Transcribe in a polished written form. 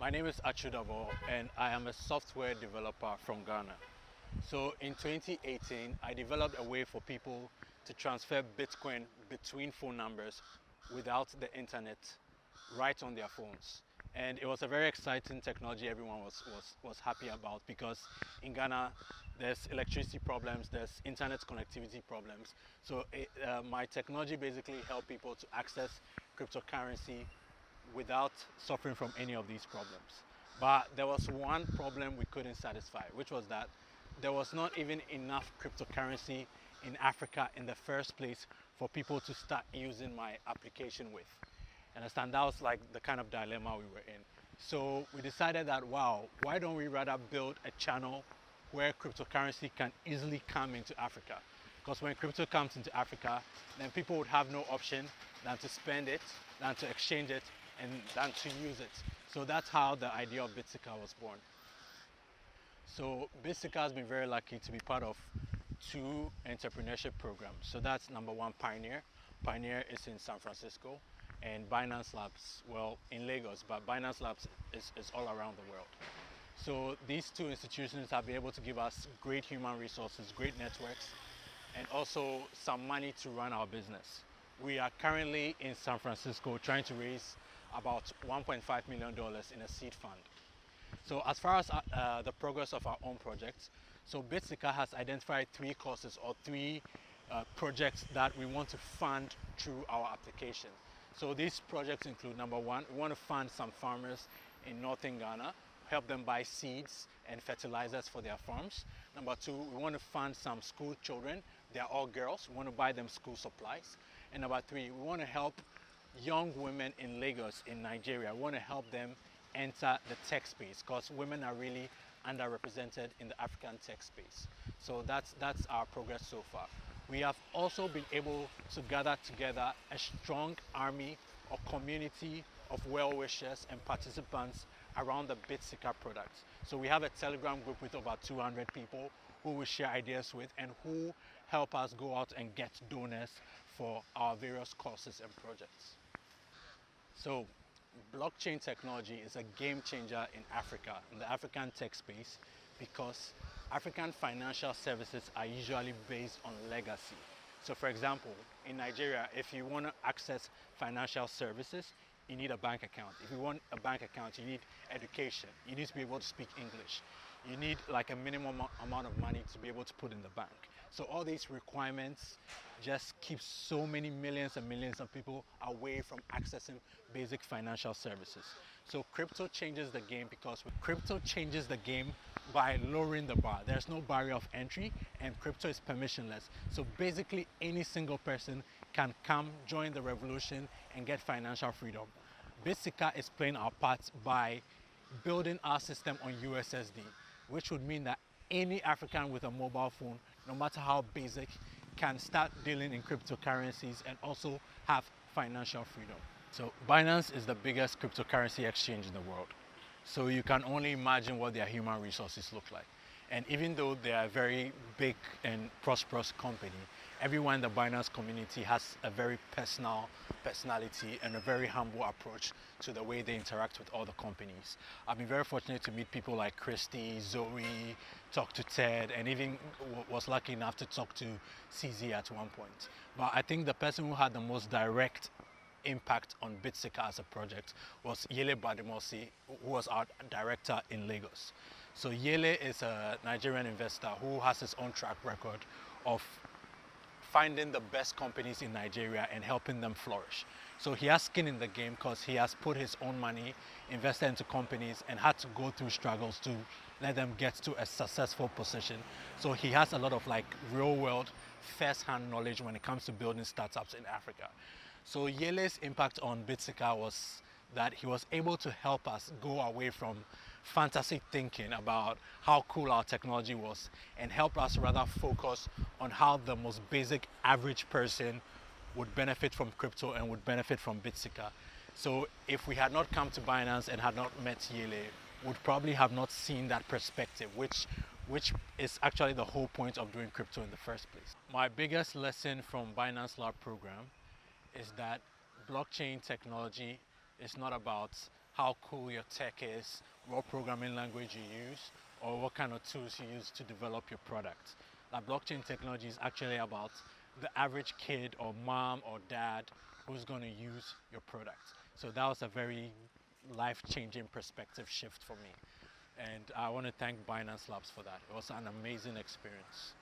My name is Achudabo and I am a software developer from Ghana. So in 2018, I developed a way for people to transfer Bitcoin between phone numbers without the internet right on their phones. And it was a very exciting technology everyone was happy about because in Ghana, there's electricity problems, there's internet connectivity problems. So my technology basically helped people to access cryptocurrency without suffering from any of these problems. But there was one problem we couldn't satisfy, which was that there was not even enough cryptocurrency in Africa in the first place for people to start using my application with. Understand, that was like the kind of dilemma we were in. So we decided that, wow, why don't we rather build a channel where cryptocurrency can easily come into Africa? Because when crypto comes into Africa, then people would have no option than to spend it, than to exchange it, and than to use it. So that's how the idea of bitsika was born. So bitsika has been very lucky to be part of two entrepreneurship programs. So that's number one, Pioneer. Pioneer is in San Francisco, and Binance Labs, well, in Lagos, but Binance Labs is all around the world. So these two institutions have been able to give us great human resources, great networks, and also some money to run our business. We are currently in San Francisco trying to raise about $1.5 million in a seed fund. So as far as the progress of our own projects, so bitsika has identified three causes or three projects that we want to fund through our application. So these projects include, number one, we want to fund some farmers in northern Ghana, help them buy seeds and fertilizers for their farms. Number two, we want to fund some school children. They're all girls. We want to buy them school supplies. And number three, we want to help young women in Lagos, in Nigeria. We want to help them enter the tech space because women are really underrepresented in the African tech space. So that's our progress so far. We have also been able to gather together a strong army or community of well-wishers and participants around the bitsika products. So we have a Telegram group with over 200 people who we share ideas with and who help us go out and get donors for our various courses and projects. So blockchain technology is a game changer in Africa, in the African tech space, because African financial services are usually based on legacy. So for example, in Nigeria, if you want to access financial services, you need a bank account. If you want a bank account, you need education. You need to be able to speak English. You need like a minimum amount of money to be able to put in the bank. So all these requirements just keep so many millions and millions of people away from accessing basic financial services. So crypto changes the game because crypto changes the game by lowering the bar. There's no barrier of entry and crypto is permissionless. So basically any single person can come, join the revolution and get financial freedom. bitsika is playing our part by building our system on USSD, which would mean that any African with a mobile phone, no matter how basic, can start dealing in cryptocurrencies and also have financial freedom. So Binance is the biggest cryptocurrency exchange in the world. So you can only imagine what their human resources look like. And even though they are a very big and prosperous company, everyone in the Binance community has a very personality and a very humble approach to the way they interact with other companies. I've been very fortunate to meet people like Christy, Zoe, talk to Ted, and even was lucky enough to talk to CZ at one point. But I think the person who had the most direct impact on bitsika as a project was Yele Badimosi, who was our director in Lagos. So Yele is a Nigerian investor who has his own track record of finding the best companies in Nigeria and helping them flourish. So he has skin in the game because he has put his own money, invested into companies and had to go through struggles to let them get to a successful position. So he has a lot of like real world first-hand knowledge when it comes to building startups in Africa. So Yele's impact on bitsika was that he was able to help us go away from fantasy thinking about how cool our technology was and help us rather focus on how the most basic average person would benefit from crypto and would benefit from bitsika. So if we had not come to Binance and had not met Yele, would probably have not seen that perspective, which is actually the whole point of doing crypto in the first place. My biggest lesson from Binance Lab program is that blockchain technology is not about how cool your tech is, what programming language you use, or what kind of tools you use to develop your product. Like blockchain technology is actually about the average kid or mom or dad who's going to use your product. So that was a very life-changing perspective shift for me. And I want to thank Binance Labs for that. It was an amazing experience.